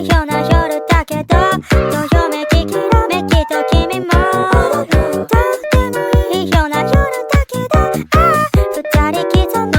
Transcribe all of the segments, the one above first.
よな夜だけどどよめききらめきと君もどうでもいいよな夜だけど二人刻もう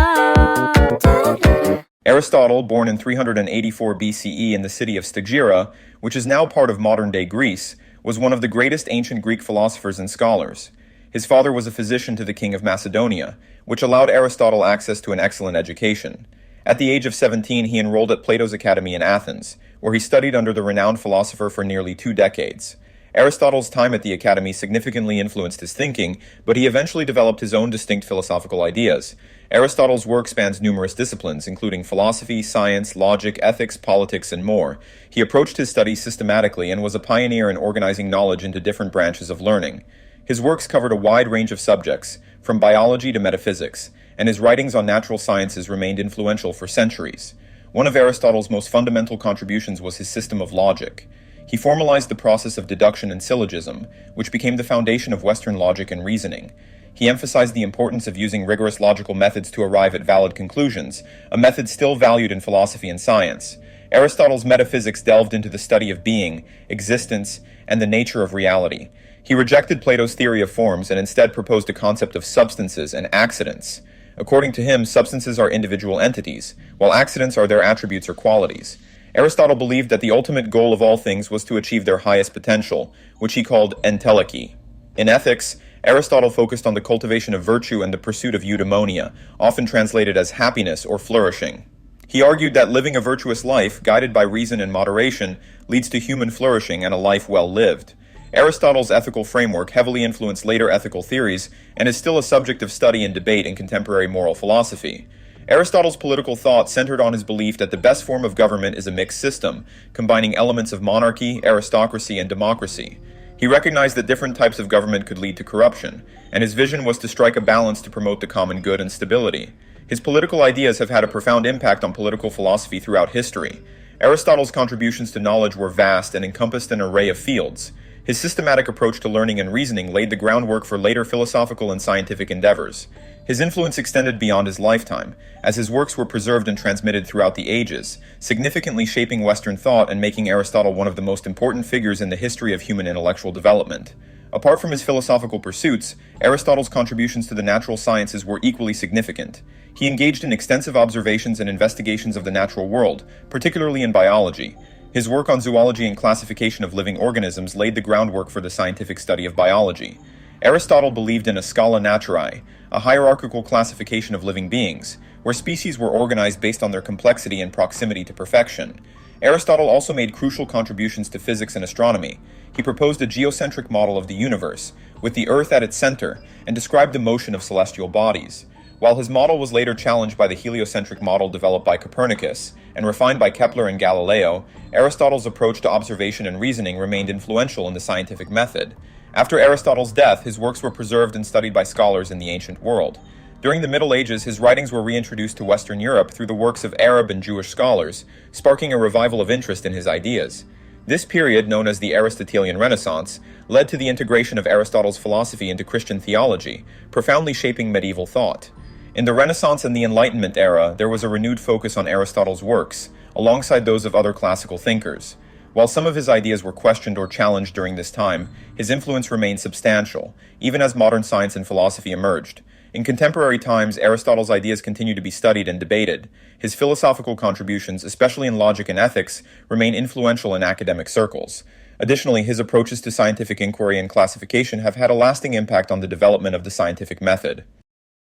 Aristotle, born in 384 BCE in the city of Stagira, which is now part of modern-day Greece, was one of the greatest ancient Greek philosophers and scholars. His father was a physician to the king of Macedonia, which allowed Aristotle access to an excellent education. At the age of 17, he enrolled at Plato's Academy in Athens, where he studied under the renowned philosopher for nearly 2 decades. Aristotle's time at the academy significantly influenced his thinking, but he eventually developed his own distinct philosophical ideas. Aristotle's work spans numerous disciplines, including philosophy, science, logic, ethics, politics, and more. He approached his studies systematically and was a pioneer in organizing knowledge into different branches of learning. His works covered a wide range of subjects, from biology to metaphysics, and his writings on natural sciences remained influential for centuries. One of Aristotle's most fundamental contributions was his system of logic. He formalized the process of deduction and syllogism, which became the foundation of Western logic and reasoning. He emphasized the importance of using rigorous logical methods to arrive at valid conclusions, a method still valued in philosophy and science. Aristotle's metaphysics delved into the study of being, existence, and the nature of reality. He rejected Plato's theory of forms and instead proposed a concept of substances and accidents. According to him, substances are individual entities, while accidents are their attributes or qualities. Aristotle believed that the ultimate goal of all things was to achieve their highest potential, which he called entelechy. In ethics, Aristotle focused on the cultivation of virtue and the pursuit of eudaimonia, often translated as happiness or flourishing. He argued that living a virtuous life, guided by reason and moderation, leads to human flourishing and a life well lived. Aristotle's ethical framework heavily influenced later ethical theories and is still a subject of study and debate in contemporary moral philosophy. Aristotle's political thought centered on his belief that the best form of government is a mixed system, combining elements of monarchy, aristocracy, and democracy. He recognized that different types of government could lead to corruption, and his vision was to strike a balance to promote the common good and stability. His political ideas have had a profound impact on political philosophy throughout history. Aristotle's contributions to knowledge were vast and encompassed an array of fields. His systematic approach to learning and reasoning laid the groundwork for later philosophical and scientific endeavors. His influence extended beyond his lifetime, as his works were preserved and transmitted throughout the ages, significantly shaping Western thought and making Aristotle one of the most important figures in the history of human intellectual development. Apart from his philosophical pursuits, Aristotle's contributions to the natural sciences were equally significant. He engaged in extensive observations and investigations of the natural world, particularly in biology. His work on zoology and classification of living organisms laid the groundwork for the scientific study of biology. Aristotle believed in a scala naturae, a hierarchical classification of living beings, where species were organized based on their complexity and proximity to perfection. Aristotle also made crucial contributions to physics and astronomy. He proposed a geocentric model of the universe, with the Earth at its center, and described the motion of celestial bodies. While his model was later challenged by the heliocentric model developed by Copernicus and refined by Kepler and Galileo, Aristotle's approach to observation and reasoning remained influential in the scientific method. After Aristotle's death, his works were preserved and studied by scholars in the ancient world. During the Middle Ages, his writings were reintroduced to Western Europe through the works of Arab and Jewish scholars, sparking a revival of interest in his ideas. This period, known as the Aristotelian Renaissance, led to the integration of Aristotle's philosophy into Christian theology, profoundly shaping medieval thought. In the Renaissance and the Enlightenment era, there was a renewed focus on Aristotle's works, alongside those of other classical thinkers. While some of his ideas were questioned or challenged during this time, his influence remained substantial, even as modern science and philosophy emerged. In contemporary times, Aristotle's ideas continue to be studied and debated. His philosophical contributions, especially in logic and ethics, remain influential in academic circles. Additionally, his approaches to scientific inquiry and classification have had a lasting impact on the development of the scientific method.